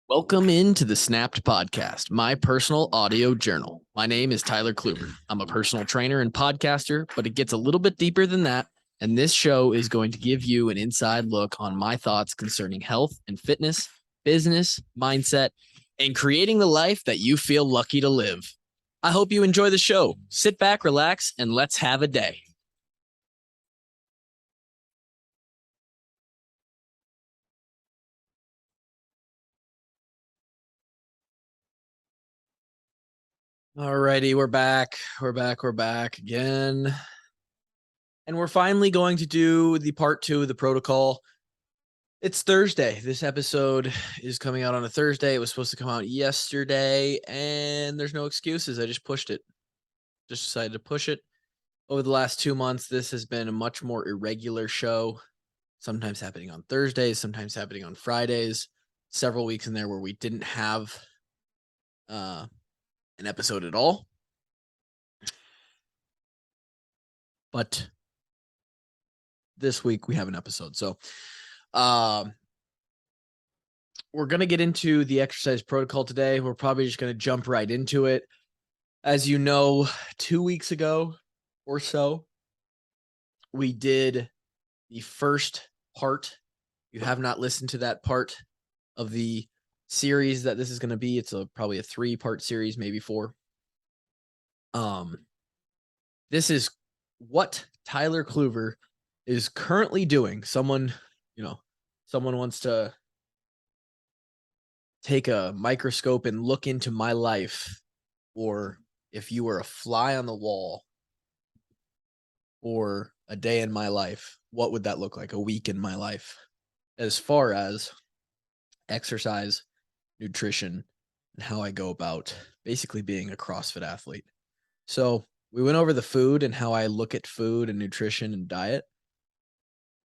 Welcome into the Snapped Podcast, my personal audio journal. My name is Tyler Kluber. I'm a personal trainer and podcaster, but it gets a little bit deeper than that. And this show is going to give you an inside look on my thoughts concerning health and fitness, business, mindset, and creating the life that you feel lucky to live. I hope you enjoy the show. Sit back, relax, and let's have a day. Alrighty, we're back. We're back again. And we're finally going to do the part 2 of the protocol. It's Thursday. This episode is coming out on a Thursday. It was supposed to come out yesterday, and there's no excuses. I just pushed it. Just decided to push it. Over the last 2 months, this has been a much more irregular show, sometimes happening on Thursdays, sometimes happening on Fridays. Several weeks in there where we didn't have an episode at all. But this week we have an episode. So we're going to get into the exercise protocol today. We're probably just going to jump right into it. As you know, 2 weeks ago or so, we did the first part. You have not listened to that part of the series that this is going to be. It's probably a 3-part series, maybe 4. This is what Tyler Kluber is currently doing. Someone wants to take a microscope and look into my life, or if you were a fly on the wall, or a day in my life, what would that look like? A week in my life, as far as exercise, nutrition, and how I go about basically being a CrossFit athlete. So we went over the food and how I look at food and nutrition and diet.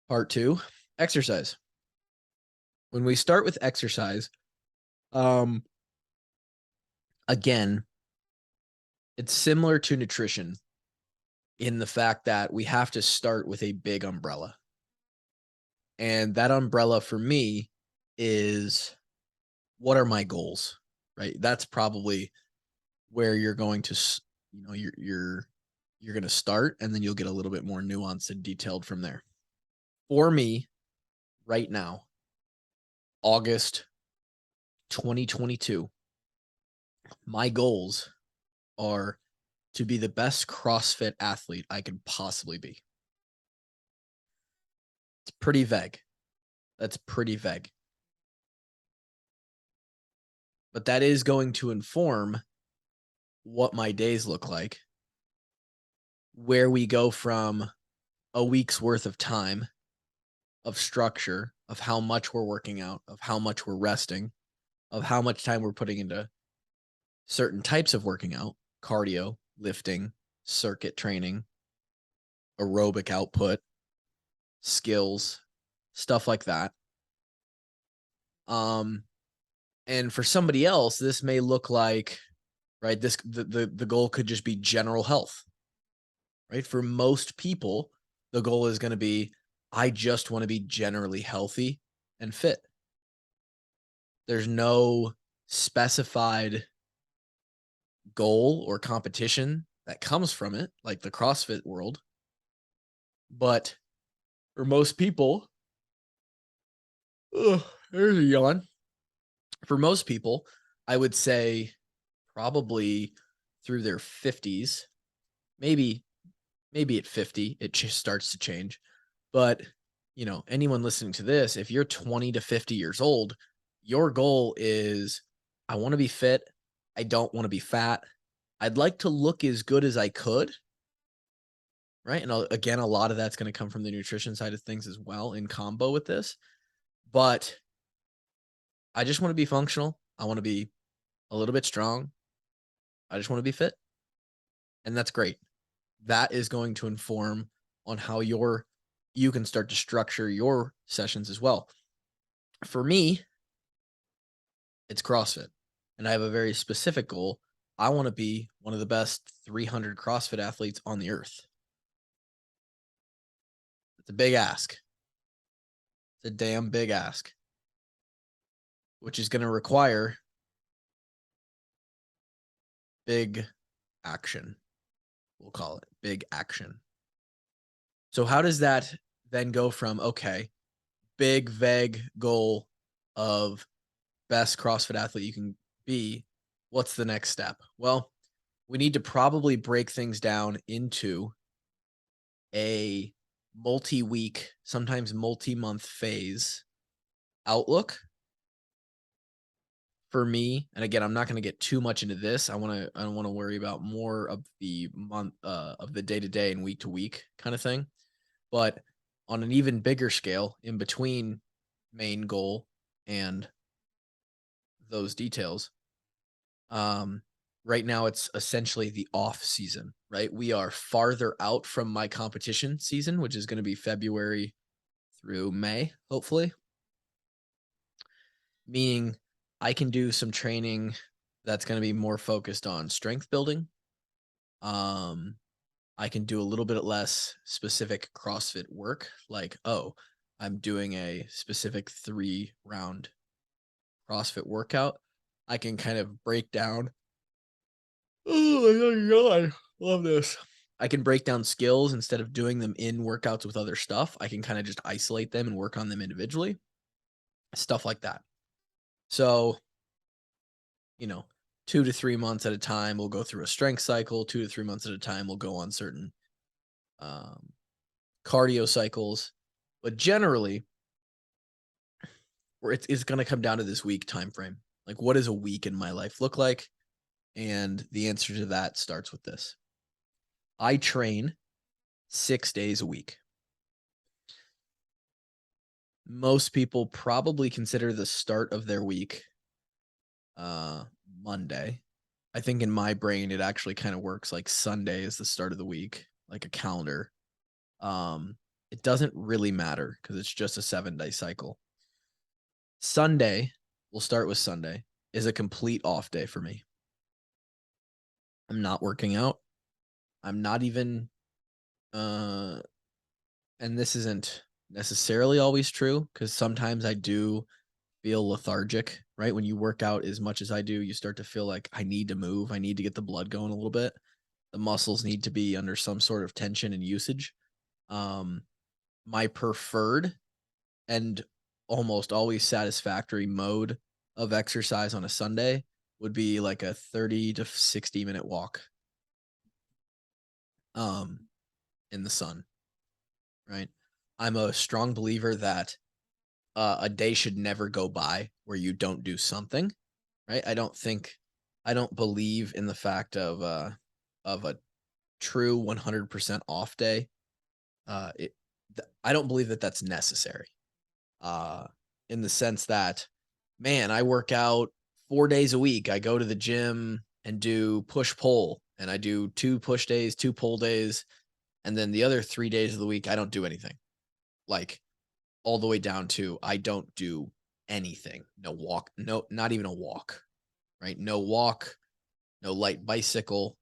Part 2, exercise. When we start with exercise, again, it's similar to nutrition in the fact that we have to start with a big umbrella. And that umbrella for me is, what are my goals, right? That's probably where you're going to, you're going to start, and then you'll get a little bit more nuanced and detailed from there. For me, right now, August 2022, my goals are to be the best CrossFit athlete I could possibly be. It's pretty vague. That's pretty vague. But that is going to inform what my days look like, where we go from a week's worth of time, of structure, of how much we're working out, of how much we're resting, of how much time we're putting into certain types of working out, cardio, lifting, circuit training, aerobic output, skills, stuff like that. And for somebody else, this may look like, right, the goal could just be general health, right? For most people, the goal is going to be, I just want to be generally healthy and fit. There's no specified goal or competition that comes from it, like the CrossFit world. But for most people, there's a yawn. For most people, I would say probably through their 50s, maybe at 50, it just starts to change. But, anyone listening to this, if you're 20 to 50 years old, your goal is, I want to be fit. I don't want to be fat. I'd like to look as good as I could. Right. And again, a lot of that's going to come from the nutrition side of things as well, in combo with this. But I just want to be functional. I want to be a little bit strong. I just want to be fit. And that's great. That is going to inform on how you can start to structure your sessions as well. For me, it's CrossFit. And I have a very specific goal. I want to be one of the best 300 CrossFit athletes on the earth. It's a big ask. It's a damn big ask. which is going to require big action. We'll call it big action. So how does that then go from, okay, big, vague goal of best CrossFit athlete you can be? What's the next step? Well, we need to probably break things down into a multi-week, sometimes multi-month phase outlook for me. And again, I'm not going to get too much into this. I don't want to worry about more of the month of the day-to-day and week-to-week kind of thing. But on an even bigger scale, in between main goal and those details, right now it's essentially the off season, right? We are farther out from my competition season, which is going to be February through May, hopefully. Meaning I can do some training that's going to be more focused on strength building. I can do a little bit less specific CrossFit work, like, oh, I'm doing a specific 3-round CrossFit workout. I can kind of break down. Oh my God. Love this. I can break down skills instead of doing them in workouts with other stuff. I can kind of just isolate them and work on them individually. Stuff like that. So, 2 to 3 months at a time, we'll go through a strength cycle. 2 to 3 months at a time, we'll go on certain cardio cycles. But generally, it's going to come down to this week time frame. Like, what does a week in my life look like? And the answer to that starts with this. I train 6 days a week. Most people probably consider the start of their week Monday. I think in my brain, it actually kind of works like Sunday is the start of the week, like a calendar. It doesn't really matter because it's just a 7-day cycle. Sunday, we'll start with Sunday, is a complete off day for me. I'm not working out. I'm not even, and this isn't necessarily always true because sometimes I do feel lethargic, right? When you work out as much as I do, you start to feel like I need to move. I need to get the blood going a little bit. The muscles need to be under some sort of tension and usage. My preferred and almost always satisfactory mode of exercise on a Sunday would be like a 30 to 60 minute walk in the sun, right? I'm a strong believer that a day should never go by where you don't do something, right? I don't believe in the fact of a true 100% off day. I don't believe that that's necessary. In the sense that, man, I work out 4 days a week. I go to the gym and do push pull, and I do 2 push days, 2 pull days, and then the other 3 days of the week I don't do anything. Like, all the way down to I don't do anything. No walk, no, not even a walk, right? No walk, no light bicycle,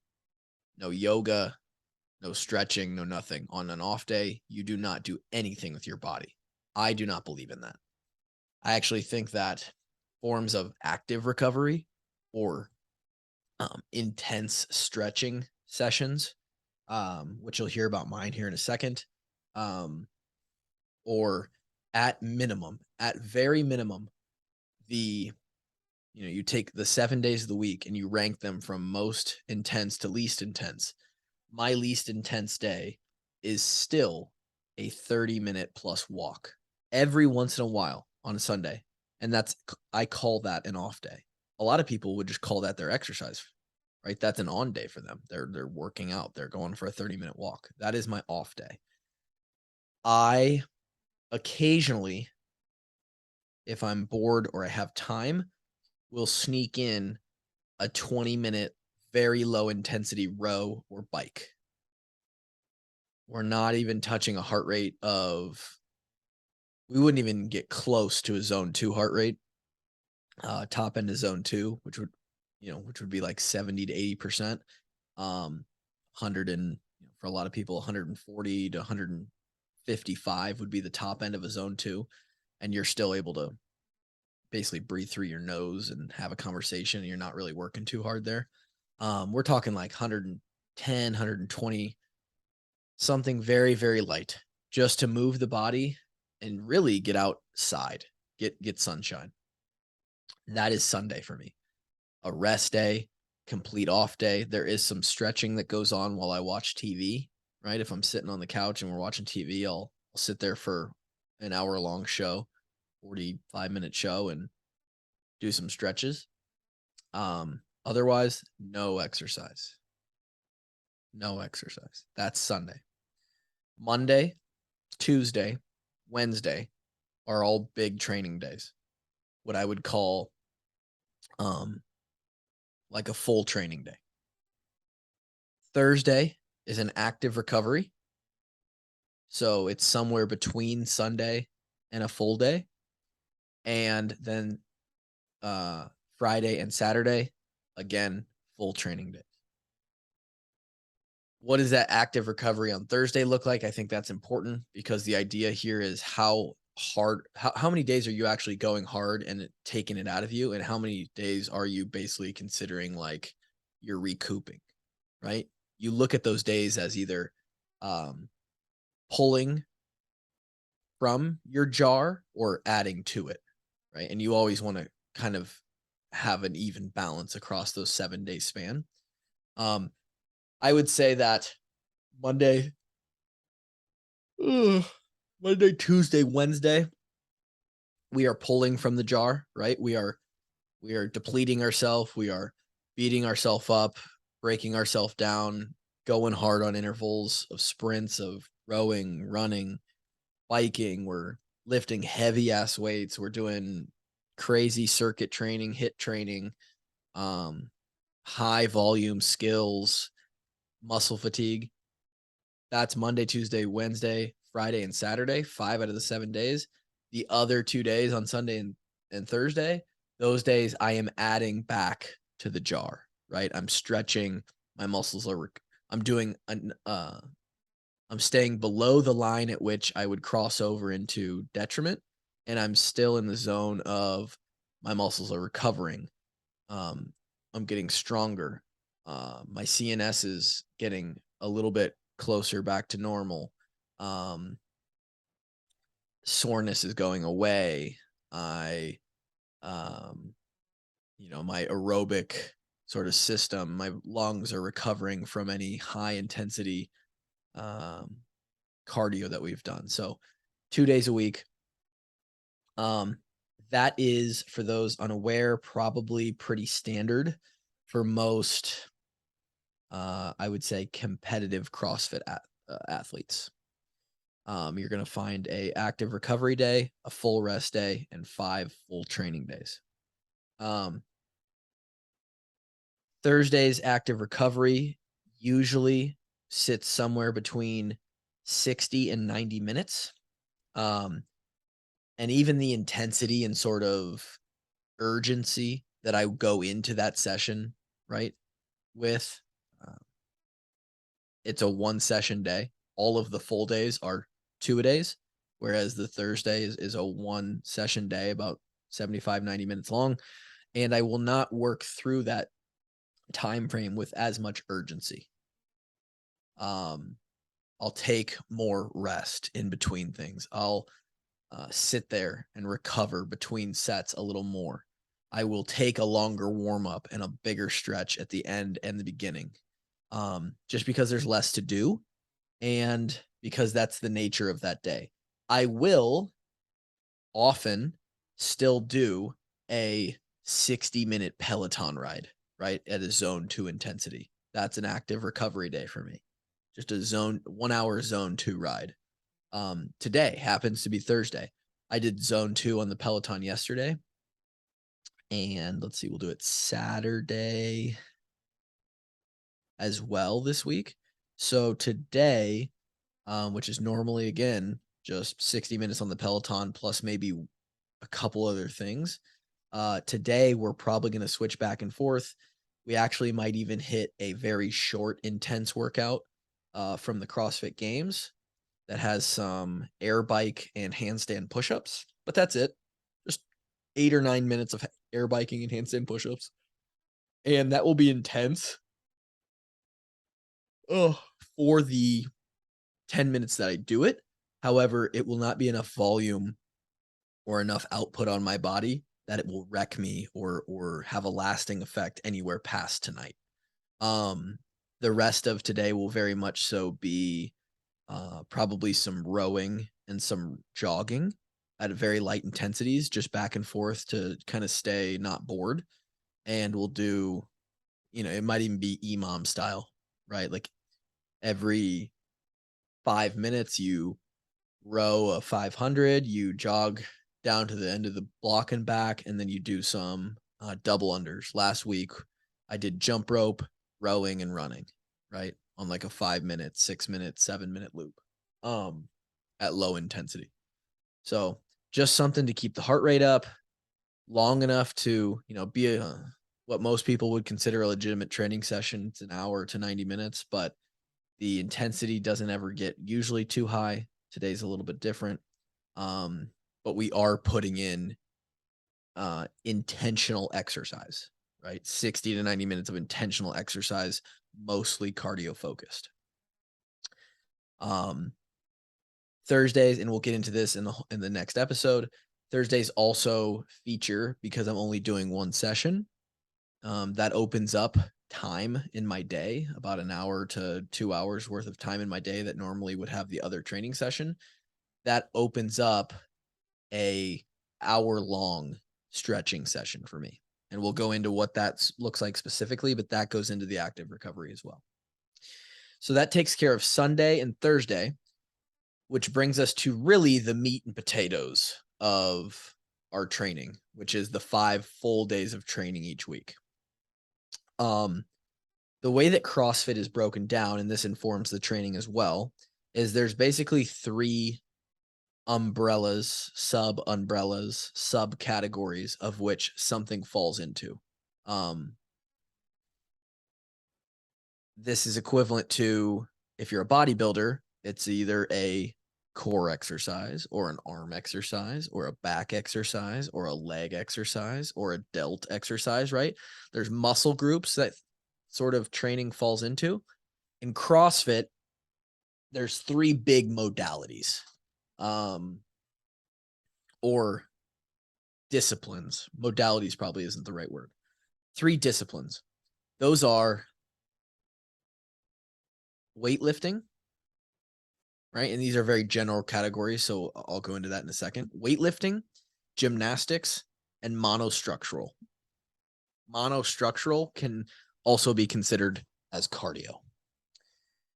no yoga, no stretching, no nothing. On an off day, you do not do anything with your body. I do not believe in that. I actually think that forms of active recovery or intense stretching sessions, which you'll hear about mine here in a second, or at very minimum, you take the 7 days of the week and you rank them from most intense to least intense. My least intense day is still a 30-minute plus walk every once in a while on a Sunday. And I call that an off day. A lot of people would just call that their exercise, right? That's an on day for them. They're working out. They're going for a 30-minute walk. That is my off day. I occasionally, if I'm bored or I have time, will sneak in a 20-minute, very low intensity row or bike. We're not even touching a heart rate we wouldn't even get close to a zone 2 heart rate. Top end of zone 2, which would be like 70 to 80%. 100 and for a lot of people, 140 to 155 would be the top end of a zone 2. And you're still able to basically breathe through your nose and have a conversation and you're not really working too hard there. We're talking like 110, 120, something very, very light just to move the body and really get outside, get sunshine. That is Sunday for me. A rest day, complete off day. There is some stretching that goes on while I watch TV, right? If I'm sitting on the couch and we're watching TV, I'll sit there for an hour-long show, 45-minute show, and do some stretches. Otherwise, no exercise. No exercise. That's Sunday. Monday, Tuesday, Wednesday are all big training days. What I would call like a full training day. Thursday is an active recovery. So it's somewhere between Sunday and a full day. And then Friday and Saturday, again, full training days. What does that active recovery on Thursday look like? I think that's important because the idea here is how many days are you actually going hard and taking it out of you, and how many days are you basically considering like you're recouping, right? You look at those days as either pulling from your jar or adding to it, right? And you always want to kind of have an even balance across those 7-day span. I would say that Monday, Tuesday, Wednesday, we are pulling from the jar, right? We are depleting ourselves. We are beating ourselves up, breaking ourselves down, going hard on intervals of sprints, of rowing, running, biking. We're lifting heavy ass weights. We're doing crazy circuit training, hit training, high volume skills, muscle fatigue. That's Monday, Tuesday, Wednesday, Friday, and Saturday, 5 out of the 7 days. The other 2 days on Sunday and Thursday, those days I am adding back to the jar, right? I'm stretching, my muscles are, I'm doing, I'm staying below the line at which I would cross over into detriment, and I'm still in the zone of my muscles are recovering. I'm getting stronger. My CNS is getting a little bit closer back to normal. Soreness is going away. My aerobic sort of system, my lungs are recovering from any high intensity cardio that we've done. So 2 days a week. That is, for those unaware, probably pretty standard for most, I would say, competitive CrossFit athletes. You're going to find a active recovery day, a full rest day, and 5 full training days. Thursday's active recovery usually sits somewhere between 60 and 90 minutes. And even the intensity and sort of urgency that I go into that session, right, with, it's a 1 session day. All of the full days are 2-a-days, whereas the Thursday is a 1 session day, about 75, 90 minutes long. And I will not work through that time frame with as much urgency. I'll take more rest in between things. I'll sit there and recover between sets a little more. I will take a longer warm up and a bigger stretch at the end and the beginning, just because there's less to do and because that's the nature of that day. I will often still do a 60-minute Peloton ride, right, at a zone 2 intensity. That's an active recovery day for me. Just a 1 hour zone 2 ride. Today happens to be Thursday. I did zone 2 on the Peloton yesterday. And let's see, we'll do it Saturday as well this week. So today, which is normally, again, just 60 minutes on the Peloton plus maybe a couple other things. Today, we're probably going to switch back and forth. We actually might even hit a very short, intense workout from the CrossFit Games that has some air bike and handstand push-ups, but that's it. Just 8 or 9 minutes of air biking and handstand push-ups. And that will be intense. Oh, for the 10 minutes that I do it. However, it will not be enough volume or enough output on my body that it will wreck me or have a lasting effect anywhere past tonight. The rest of today will very much so be probably some rowing and some jogging at very light intensities, just back and forth to kind of stay not bored. And we'll do, it might even be EMOM style, right? Like every 5 minutes, you row a 500, you jog down to the end of the block and back, and then you do some double unders. Last week, I did jump rope, rowing, and running, right? On like a 5 minute, 6 minute, 7 minute loop at low intensity. So just something to keep the heart rate up long enough to, be what most people would consider a legitimate training session. It's an hour to 90 minutes, but the intensity doesn't ever get usually too high. Today's a little bit different. But we are putting in intentional exercise, right? 60 to 90 minutes of intentional exercise, mostly cardio focused. Thursdays, and we'll get into this in the next episode. Thursdays also feature, because I'm only doing one session, that opens up time in my day, about an hour to 2 hours worth of time in my day that normally would have the other training session. That opens up a hour-long stretching session for me. And we'll go into what that looks like specifically, but that goes into the active recovery as well. So that takes care of Sunday and Thursday, which brings us to really the meat and potatoes of our training, which is the 5 full days of training each week. The way that CrossFit is broken down, and this informs the training as well, is there's basically 3 umbrellas, sub-umbrellas, subcategories of which something falls into. This is equivalent to, if you're a bodybuilder, it's either a core exercise or an arm exercise or a back exercise or a leg exercise or a delt exercise, right? There's muscle groups that sort of training falls into. In CrossFit, there's 3 big modalities. Or disciplines. Modalities probably isn't the right word. 3 disciplines. Those are weightlifting, right? And these are very general categories, so I'll go into that in a second. Weightlifting, gymnastics, and monostructural. Monostructural can also be considered as cardio,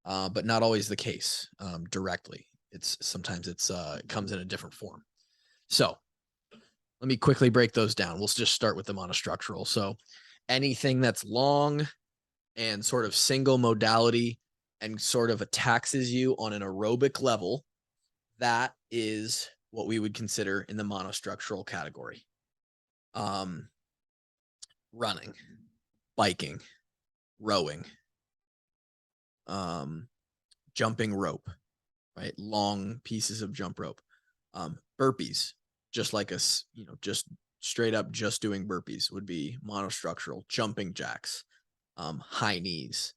but not always the case directly. Sometimes it comes in a different form. So let me quickly break those down. We'll just start with the monostructural. So anything that's long and sort of single modality and sort of taxes you on an aerobic level, that is what we would consider in the monostructural category. Running, biking, rowing, jumping rope, right? Long pieces of jump rope, burpees, just like us, just straight up just doing burpees would be monostructural. Jumping jacks, high knees,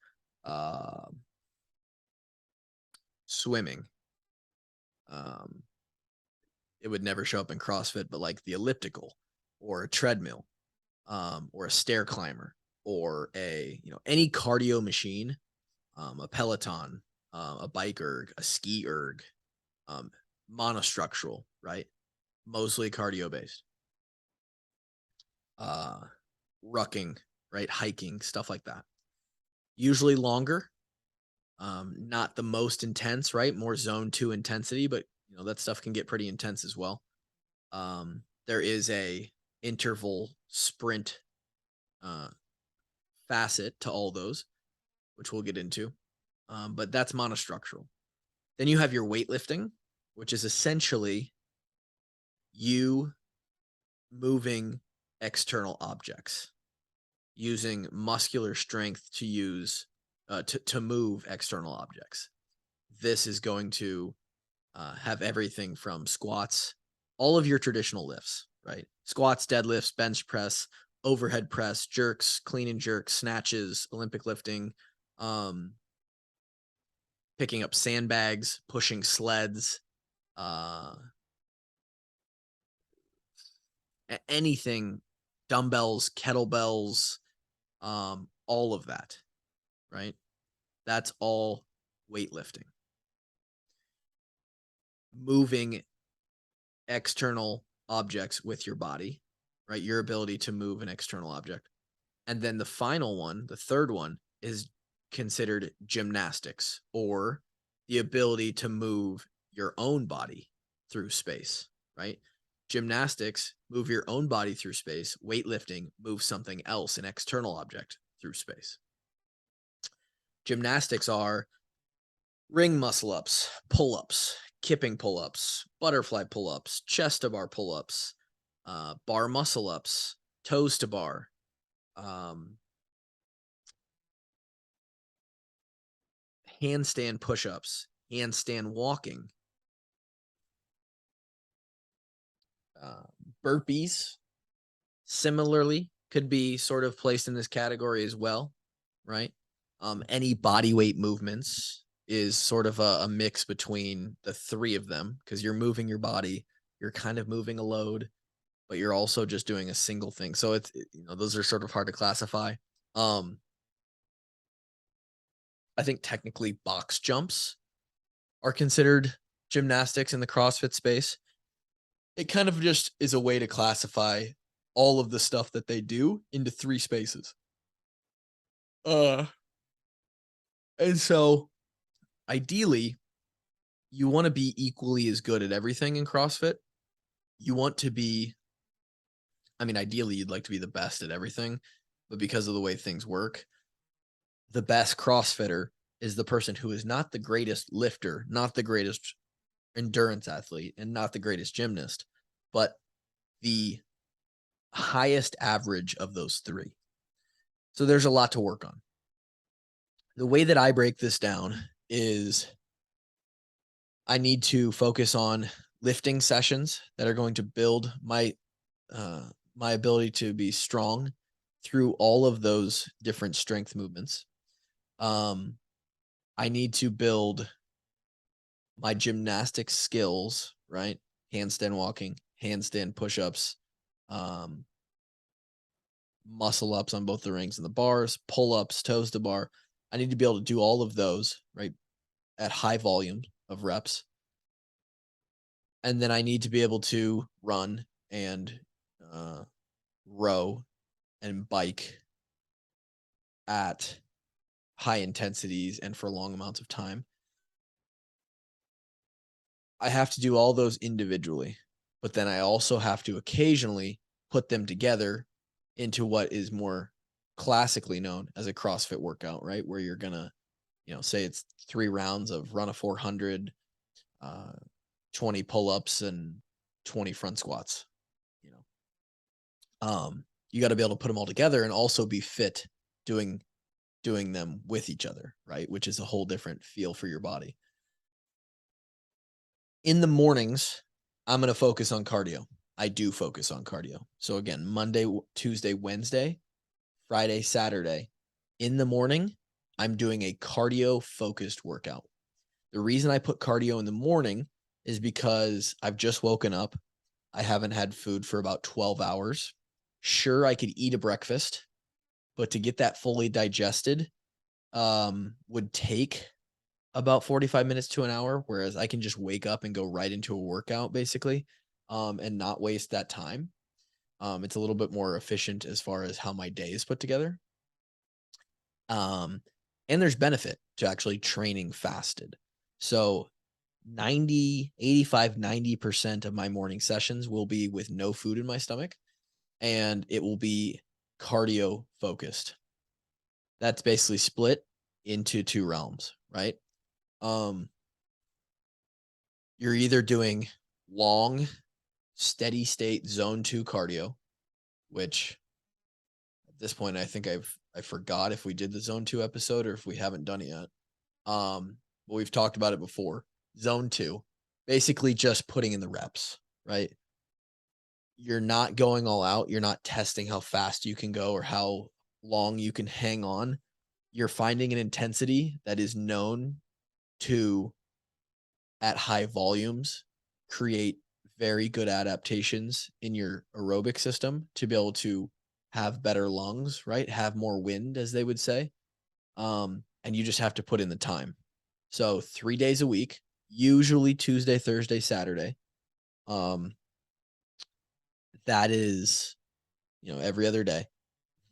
swimming. It would never show up in CrossFit, but like the elliptical or a treadmill, or a stair climber, or any cardio machine, a Peloton, a bike erg, a ski erg, monostructural, right? Mostly cardio based. Rucking, right? Hiking, stuff like that. Usually longer, not the most intense, right? More zone 2 intensity, but that stuff can get pretty intense as well. There is a interval sprint facet to all those, which we'll get into. But that's monostructural. Then you have your weightlifting, which is essentially you moving external objects, using muscular strength to use to move external objects. This is going to have everything from squats, all of your traditional lifts, right? Squats, deadlifts, bench press, overhead press, jerks, clean and jerk, snatches, Olympic lifting, um, picking up sandbags, pushing sleds, uh, anything, dumbbells, kettlebells, all of that, right? That's all weightlifting. Moving external objects with your body, right? Your ability to move an external object. And then the final one, the third one, is considered gymnastics, or the ability to move your own body through space, right? Gymnastics, move your own body through space. Weightlifting, move something else, an external object, through space. Gymnastics are ring muscle ups, pull ups, kipping pull ups, butterfly pull ups, chest to bar pull ups, bar muscle ups, toes to bar, handstand push ups, handstand walking, burpees. Similarly, could be sort of placed in this category as well, right? Any body weight movements is sort of a mix between the three of them, because you're moving your body, you're kind of moving a load, but you're also just doing a single thing. So those are sort of hard to classify. Um, I think technically box jumps are considered gymnastics in the CrossFit space. It kind of just is a way to classify all of the stuff that they do into three spaces. And so ideally, you want to be equally as good at everything in CrossFit. You want to be, I mean, ideally, you'd like to be the best at everything, but because of the way things work, the best CrossFitter is the person who is not the greatest lifter, not the greatest endurance athlete, and not the greatest gymnast, but the highest average of those three. So there's a lot to work on. The way that I break this down is I need to focus on lifting sessions that are going to build my ability to be strong through all of those different strength movements. I need to build my gymnastic skills, right? Handstand walking, handstand push-ups, muscle ups on both the rings and the bars, pull-ups, toes to bar. I need to be able to do all of those, right, at high volume of reps. And then I need to be able to run and row and bike at high intensities and for long amounts of time. I have to do all those individually, but then I also have to occasionally put them together into what is more classically known as a CrossFit workout, right? Where you're going to, say it's 3 rounds of run a 400, 20 pull-ups and 20 front squats, you got to be able to put them all together and also be fit doing them with each other, right? Which is a whole different feel for your body. In the mornings, I'm going to focus on cardio. I do focus on cardio. So again, Monday, Tuesday, Wednesday, Friday, Saturday, in the morning, I'm doing a cardio focused workout. The reason I put cardio in the morning is because I've just woken up. I haven't had food for about 12 hours. Sure, I could eat a breakfast, but to get that fully digested would take about 45 minutes to an hour, whereas I can just wake up and go right into a workout basically, and not waste that time. It's a little bit more efficient as far as how my day is put together. And there's benefit to actually training fasted. So 90% of my morning sessions will be with no food in my stomach, and it will be cardio focused. That's basically split into 2 realms, right? You're either doing long, steady state zone 2 cardio, which at this point I think I forgot if we did the zone 2 episode or if we haven't done it yet. But we've talked about it before. Zone 2, basically just putting in the reps, right? you're not going all out. You're not testing how fast you can go or how long you can hang on. You're finding an intensity that is known to, at high volumes, create very good adaptations in your aerobic system to be able to have better lungs, right? Have more wind, as they would say. And you just have to put in the time. So 3 days a week, usually Tuesday, Thursday, Saturday. Um, that is, every other day.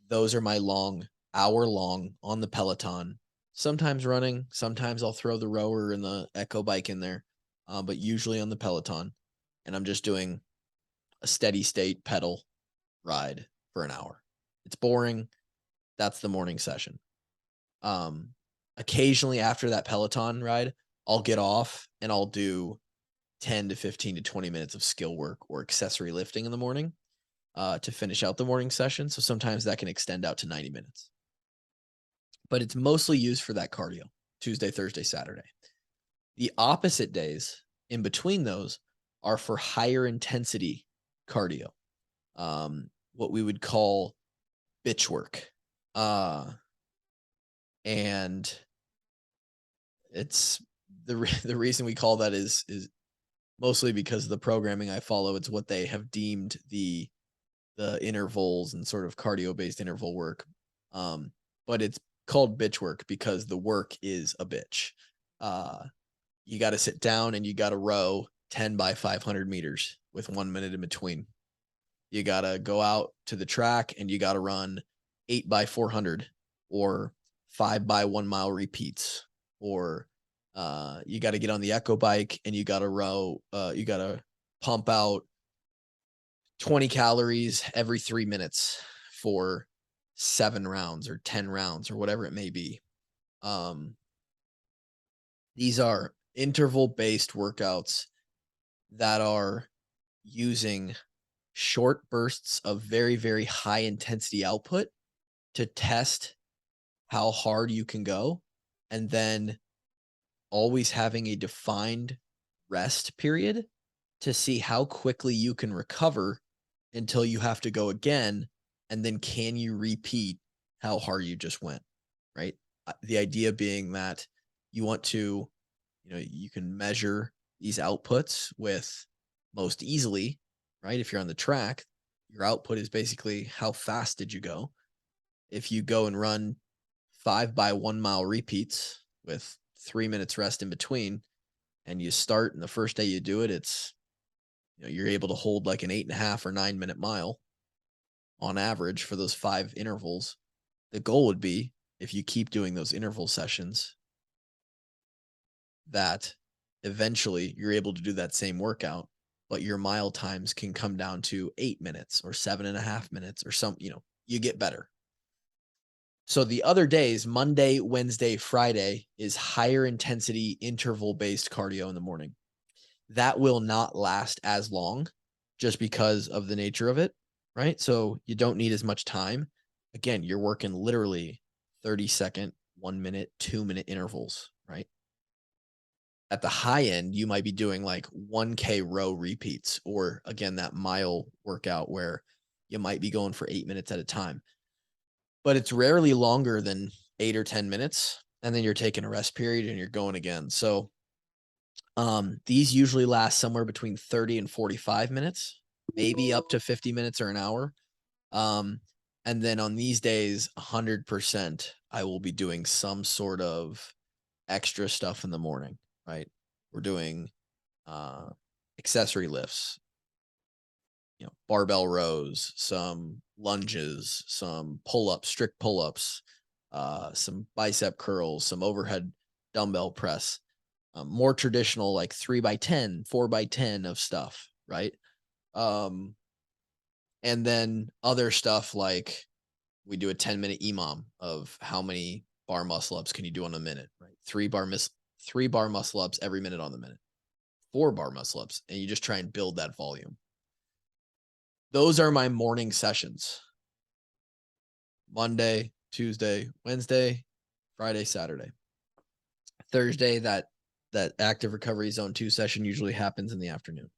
Those are my hour long on the Peloton. Sometimes running, sometimes I'll throw the rower and the Echo bike in there, but usually on the Peloton. And I'm just doing a steady state pedal ride for an hour. It's boring. That's the morning session. Occasionally after that Peloton ride, I'll get off and I'll do 10 to 15 to 20 minutes of skill work or accessory lifting in the morning to finish out the morning session. So sometimes that can extend out to 90 minutes. But it's mostly used for that cardio, Tuesday, Thursday, Saturday. The opposite days in between those are for higher intensity cardio, what we would call bitch work. And it's the reason we call that is mostly because of the programming I follow. It's what they have deemed the intervals and sort of cardio based interval work. But it's called bitch work because the work is a bitch. You got to sit down and you got to row 10 by 500 meters with 1 minute in between. You got to go out to the track and you got to run 8 by 400 or 5 by 1 mile repeats, or you got to get on the Echo bike and you got to row, you got to pump out 20 calories every 3 minutes for 7 rounds or 10 rounds or whatever it may be. These are interval based workouts that are using short bursts of very, very high intensity output to test how hard you can go, and then always having a defined rest period to see how quickly you can recover until you have to go again. And then can you repeat how hard you just went, right? The idea being that you want to, you can measure these outputs with most easily, right? If you're on the track, your output is basically how fast did you go. If you go and run 5 by 1 mile repeats with 3 minutes rest in between, and you start and the first day you do it, it's, you're able to hold like an 8.5 or 9 minute mile on average for those 5 intervals. The goal would be, if you keep doing those interval sessions, that eventually you're able to do that same workout, but your mile times can come down to 8 minutes or 7.5 minutes or you get better. So the other days, Monday, Wednesday, Friday, is higher intensity interval based cardio in the morning. That will not last as long just because of the nature of it, right? So you don't need as much time. Again, you're working literally 30-second, 1 minute, 2 minute intervals, right? At the high end, you might be doing like 1K row repeats, or again, that mile workout where you might be going for 8 minutes at a time. But it's rarely longer than 8 or 10 minutes. And then you're taking a rest period and you're going again. So these usually last somewhere between 30 and 45 minutes, maybe up to 50 minutes or an hour. And then on these days, 100%, I will be doing some sort of extra stuff in the morning, right? We're doing accessory lifts, barbell rows, some lunges, some pull-ups, strict pull-ups, some bicep curls, some overhead dumbbell press, more traditional like 3x10, 4x10 of stuff, right? And then other stuff like we do a 10-minute EMOM of how many bar muscle ups can you do on a minute, right? 3 bar muscle ups every minute on the minute, 4 bar muscle ups, and you just try and build that volume. Those are my morning sessions. Monday, Tuesday, Wednesday, Friday, Saturday. Thursday, that active recovery zone 2 session usually happens in the afternoon.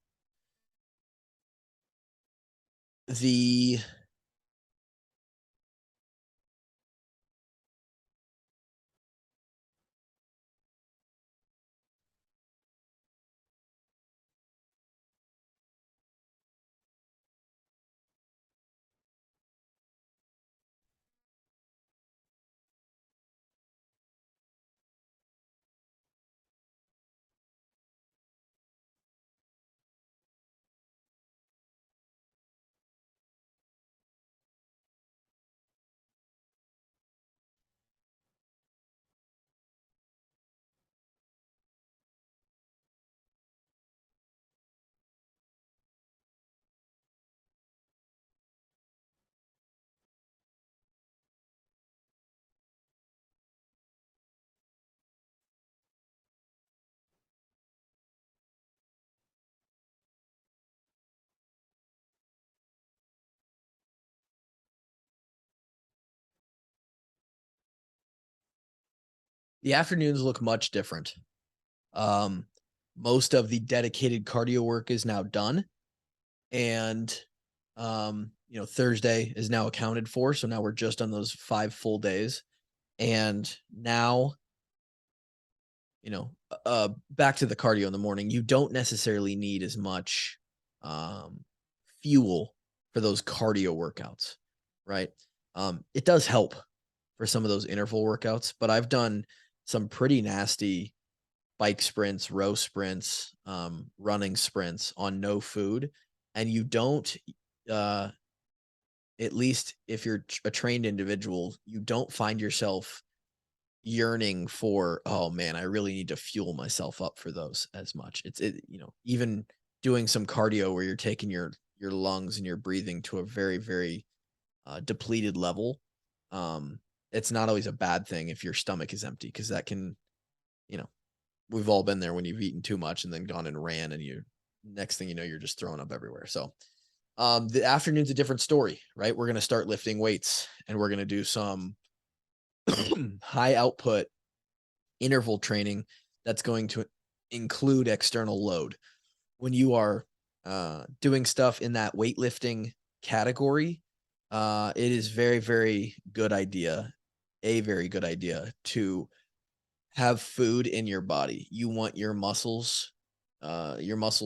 the afternoons look much different. Um, most of the dedicated cardio work is now done, and Thursday is now accounted for. So now we're just on those 5 full days, and now back to the cardio in the morning. You don't necessarily need as much fuel for those cardio workouts, right? It does help for some of those interval workouts, but I've done some pretty nasty bike sprints, row sprints, running sprints on no food, and you don't, uh, at least if you're a trained individual, you don't find yourself yearning for, oh man, I really need to fuel myself up for those as much. Even doing some cardio where you're taking your lungs and your breathing to a very, very depleted level. It's not always a bad thing if your stomach is empty, because that can, you know, we've all been there when you've eaten too much and then gone and ran, and you next thing you know, you're just throwing up everywhere. So the afternoon's a different story, right? We're gonna start lifting weights, and we're gonna do some high output interval training that's going to include external load. When you are doing stuff in that weightlifting category, it is very, very good idea, a very good idea to have food in your body. You want your muscle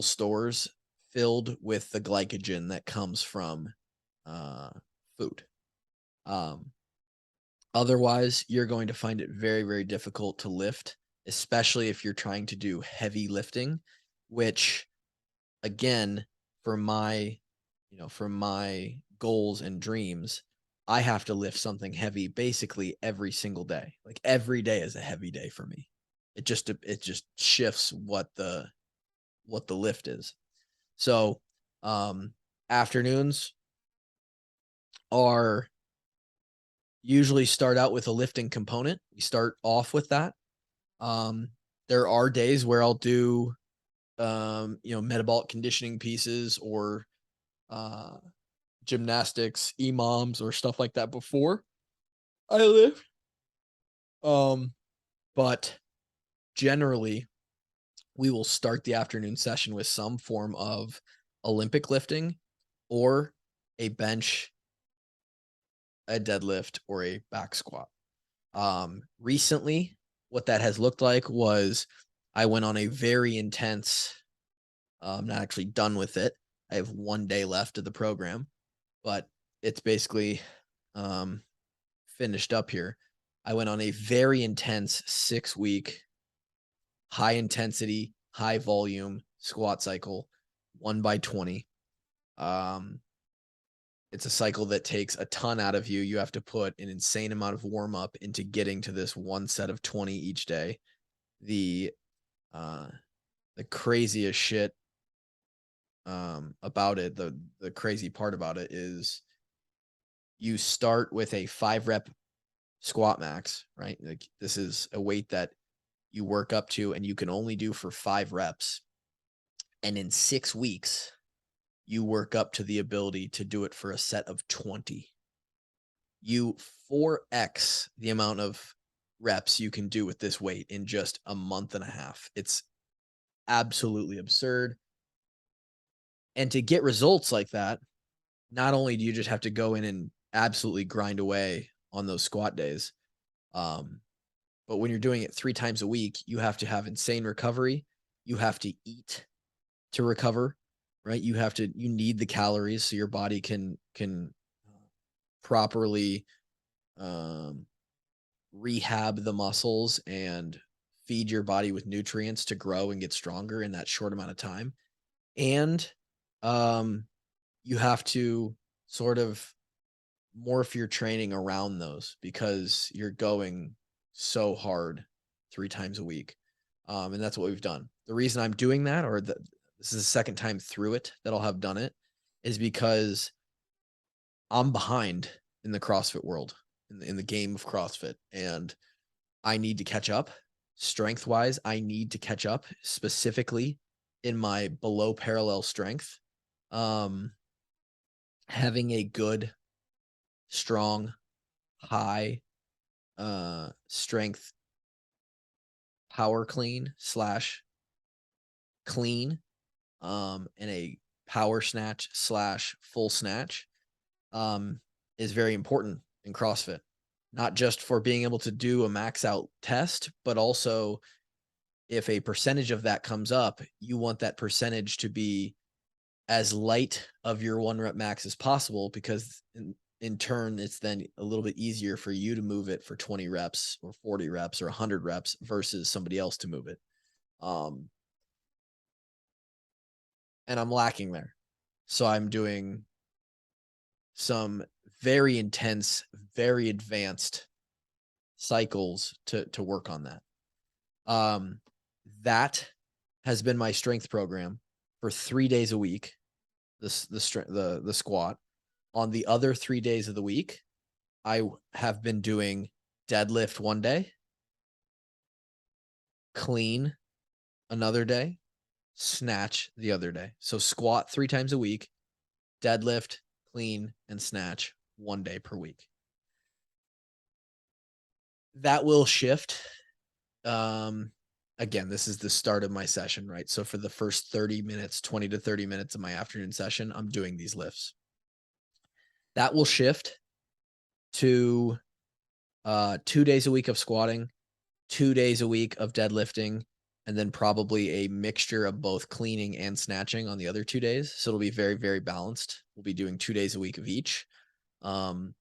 stores filled with the glycogen that comes from uh, food. Um, Otherwise, you're going to find it very, very difficult to lift, especially if you're trying to do heavy lifting, which again, for my goals and dreams, I have to lift something heavy basically every single day. Like every day is a heavy day for me. It just shifts what the lift is. So, afternoons are usually start out with a lifting component. We start off with that. Um, there are days where I'll do metabolic conditioning pieces or uh gymnastics, EMOMs or stuff like that before I lift. Um, but generally we will start the afternoon session with some form of Olympic lifting or a bench, a deadlift, or a back squat. Recently, what that has looked like was I went on a very intense, I'm not actually done with it. I have 1 day left of the program, but it's basically um, finished up here. I went on a very intense 6 week, high intensity, high volume squat cycle, 1 by 20. Um, it's a cycle that takes a ton out of you. You have to put an insane amount of warm up into getting to this one set of 20 each day. The uh, the craziest shit about it, the crazy part about it is you start with a 5 rep squat max, right? Like this is a weight that you work up to and you can only do for 5 reps. And in 6 weeks, you work up to the ability to do it for a set of 20. You 4x the amount of reps you can do with this weight in just a month and a half. It's absolutely absurd. And to get results like that, not only do you just have to go in and absolutely grind away on those squat days, um, but when you're doing it 3 times a week, you have to have insane recovery. You have to eat to recover, right? You need the calories so your body can properly um, rehab the muscles and feed your body with nutrients to grow and get stronger in that short amount of time. And um, you have to sort of morph your training around those because you're going so hard 3 times a week. And that's what we've done. The reason I'm doing that, this is the second time through it that I'll have done it, is because I'm behind in the CrossFit world, in the game of CrossFit, and I need to catch up strength wise. I need to catch up specifically in my below parallel strength. Um, Having a good, strong, high strength power clean slash clean, and a power snatch slash full snatch, is very important in CrossFit. Not just for being able to do a max out test, but also if a percentage of that comes up, you want that percentage to be as light of your 1 rep max as possible, because in turn, it's then a little bit easier for you to move it for 20 reps or 40 reps or 100 reps versus somebody else to move it. Um, and I'm lacking there. So I'm doing some very intense, very advanced cycles to work on that. That has been my strength program for 3 days a week. The squat. On the other 3 days of the week, I have been doing deadlift one day, clean another day, snatch the other day. So squat 3 times a week, deadlift, clean, and snatch 1 day per week. That will shift. Again, this is the start of my session, right? So for the first 30 minutes, 20 to 30 minutes of my afternoon session, I'm doing these lifts. That will shift to 2 days a week of squatting, 2 days a week of deadlifting, and then probably a mixture of both cleaning and snatching on the other 2 days. So it'll be very, very balanced. We'll be doing 2 days a week of each. On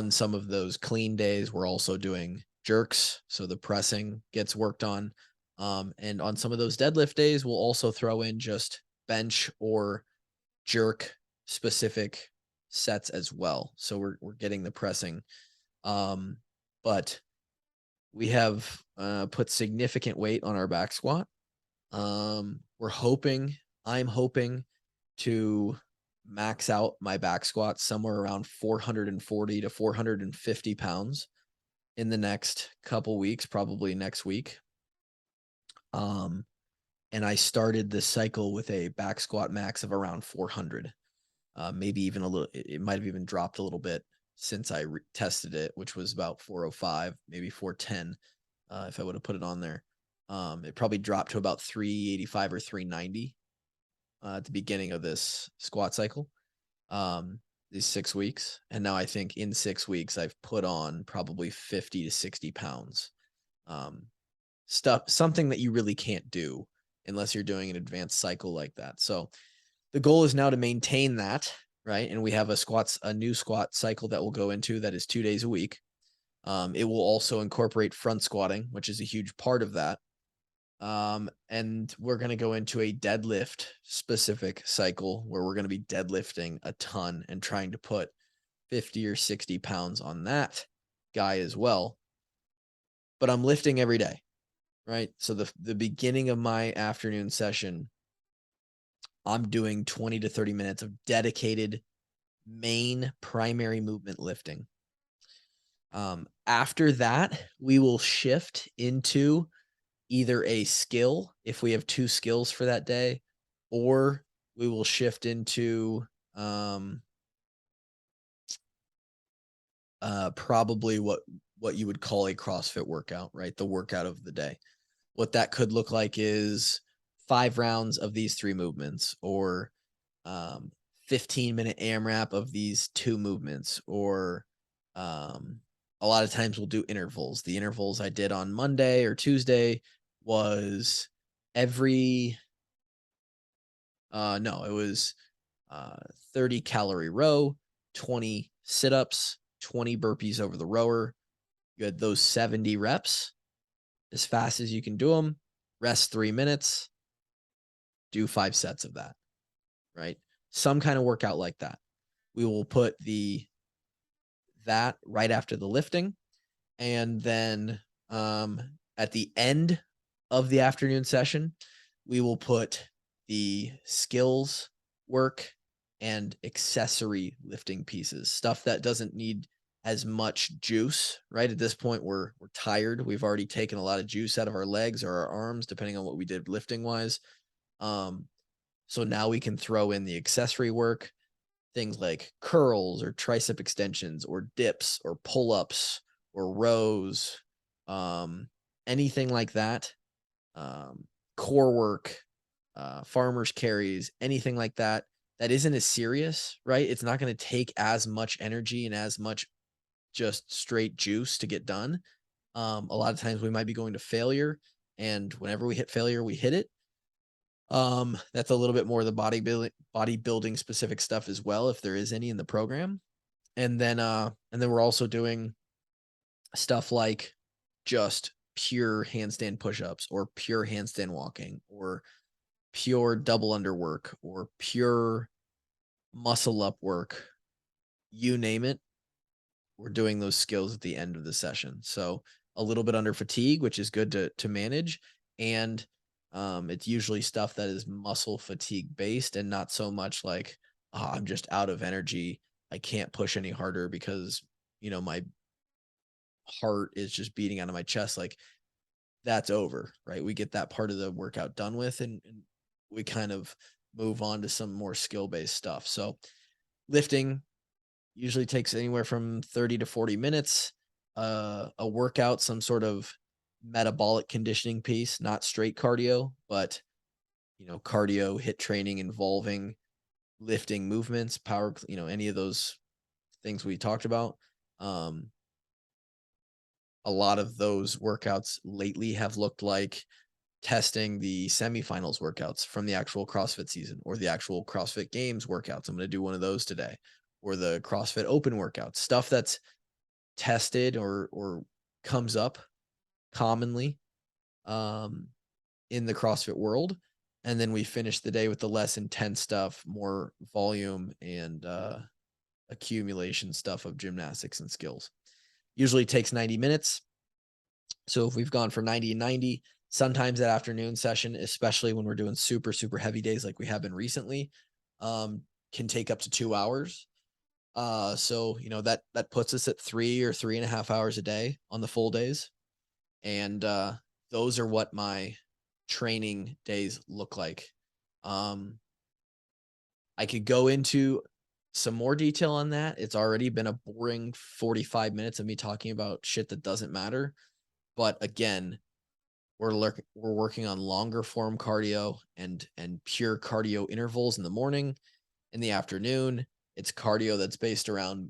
some of those clean days, we're also doing jerks, so the pressing gets worked on. And on some of those deadlift days, we'll also throw in just bench or jerk specific sets as well. So we're getting the pressing. But we have put significant weight on our back squat. I'm hoping to max out my back squat somewhere around 440 to 450 pounds in the next couple weeks, probably next week. And I started this cycle with a back squat max of around 400. Maybe even a little, it might have even dropped a little bit since I tested it, which was about 405, maybe 410, if I would have put it on there. It probably dropped to about 385 or 390 at the beginning of this squat cycle, these 6 weeks. And now I think in 6 weeks, I've put on probably 50 to 60 pounds. Something that you really can't do unless you're doing an advanced cycle like that. So the goal is now to maintain that, right? And we have a new squat cycle that we'll go into that is 2 days a week. It will also incorporate front squatting, which is a huge part of that. And we're going to go into a deadlift specific cycle where we're going to be deadlifting a ton and trying to put 50 or 60 pounds on that guy as well. But I'm lifting every day, right? So the beginning of my afternoon session, I'm doing 20 to 30 minutes of dedicated main primary movement lifting. After that, we will shift into either a skill if we have 2 skills for that day, or we will shift into probably what you would call a CrossFit workout, right? The workout of the day. What that could look like is 5 rounds of these 3 movements, or 15-minute AMRAP of these 2 movements, or a lot of times we'll do intervals. The intervals I did on Monday or Tuesday was every no, it was 30 calorie row, 20 sit-ups, 20 burpees over the rower. You had those 70 reps as fast as you can do them. Rest 3 minutes, do 5 sets of that, right? Some kind of workout like that. We will put that right after the lifting, and then at the end of the afternoon session, we will put the skills work and accessory lifting pieces, stuff that doesn't need as much juice, right? At this point, we're tired. We've already taken a lot of juice out of our legs or our arms, depending on what we did lifting wise. So now we can throw in the accessory work, things like curls or tricep extensions or dips or pull-ups or rows, anything like that. Core work, farmer's carries, anything like that, that isn't as serious, right? It's not going to take as much energy and as much just straight juice to get done. A lot of times we might be going to failure, and whenever we hit failure, we hit it. That's a little bit more of the bodybuilding specific stuff as well, if there is any in the program. And then we're also doing stuff like just pure handstand push-ups or pure handstand walking or pure double under work or pure muscle up work, you name it. We're doing those skills at the end of the session. So a little bit under fatigue, which is good to manage. And it's usually stuff that is muscle fatigue based and not so much like, oh, I'm just out of energy. I can't push any harder because, my heart is just beating out of my chest. Like, that's over, right? We get that part of the workout done with, and we kind of move on to some more skill-based stuff. So lifting usually takes anywhere from 30 to 40 minutes. A workout, some sort of metabolic conditioning piece, not straight cardio, but cardio hit training involving lifting movements, power, any of those things we talked about. A lot of those workouts lately have looked like testing the semifinals workouts from the actual CrossFit season or the actual CrossFit Games workouts. I'm going to do one of those today, or the CrossFit Open workouts, stuff that's tested or comes up commonly in the CrossFit world. And then we finish the day with the less intense stuff, more volume and accumulation stuff of gymnastics and skills. Usually takes 90 minutes. So if we've gone for 90 and 90, sometimes that afternoon session, especially when we're doing super, super heavy days like we have been recently, can take up to 2 hours. So, that puts us at 3 or 3.5 hours a day on the full days. And those are what my training days look like. I could go into some more detail on that. It's already been a boring 45 minutes of me talking about shit that doesn't matter. But again, we're working on longer form cardio and pure cardio intervals in the morning. In the afternoon, it's cardio that's based around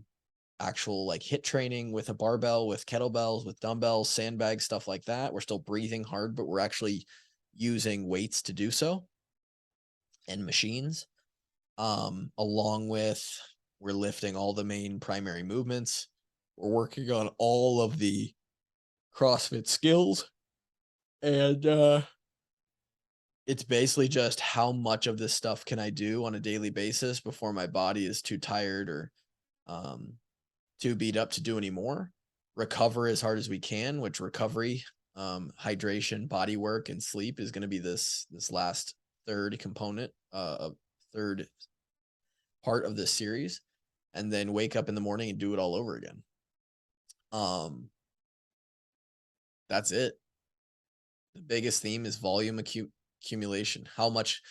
actual like hit training with a barbell, with kettlebells, with dumbbells, sandbags, stuff like that. We're still breathing hard, but we're actually using weights to do so, and machines. Along with, we're lifting all the main primary movements. We're working on all of the CrossFit skills, and it's basically just how much of this stuff can I do on a daily basis before my body is too tired or too beat up to do anymore. Recover as hard as we can, which recovery, hydration, body work, and sleep is going to be this last third component, third part of this series, and then wake up in the morning and do it all over again. That's it. The biggest theme is volume accumulation. How much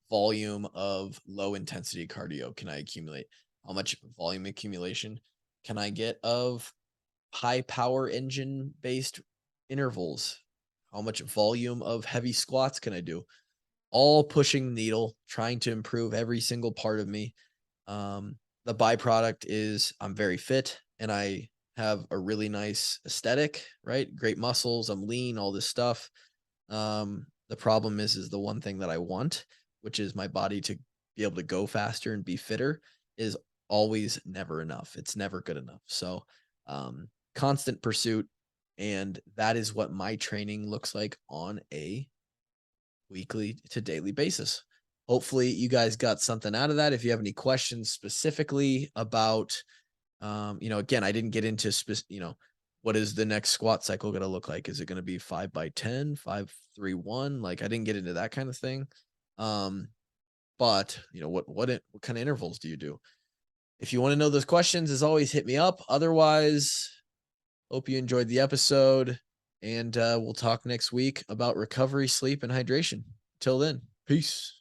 volume of low intensity cardio can I accumulate? How much volume accumulation can I get of high power engine based intervals? How much volume of heavy squats can I do? All pushing the needle, trying to improve every single part of me. The byproduct is I'm very fit and I have a really nice aesthetic, right? Great muscles, I'm lean, all this stuff. The problem is the one thing that I want, which is my body to be able to go faster and be fitter, is always never enough. It's never good enough. So, constant pursuit, and that is what my training looks like on a weekly to daily basis. Hopefully, you guys got something out of that. If you have any questions specifically about, again, I didn't get into what is the next squat cycle going to look like? Is it going to be 5 by 10, 5-3-1? Like I didn't get into that kind of thing. But what kind of intervals do you do? If you want to know those questions, as always, hit me up. Otherwise, hope you enjoyed the episode, and we'll talk next week about recovery, sleep, and hydration. Till then, peace.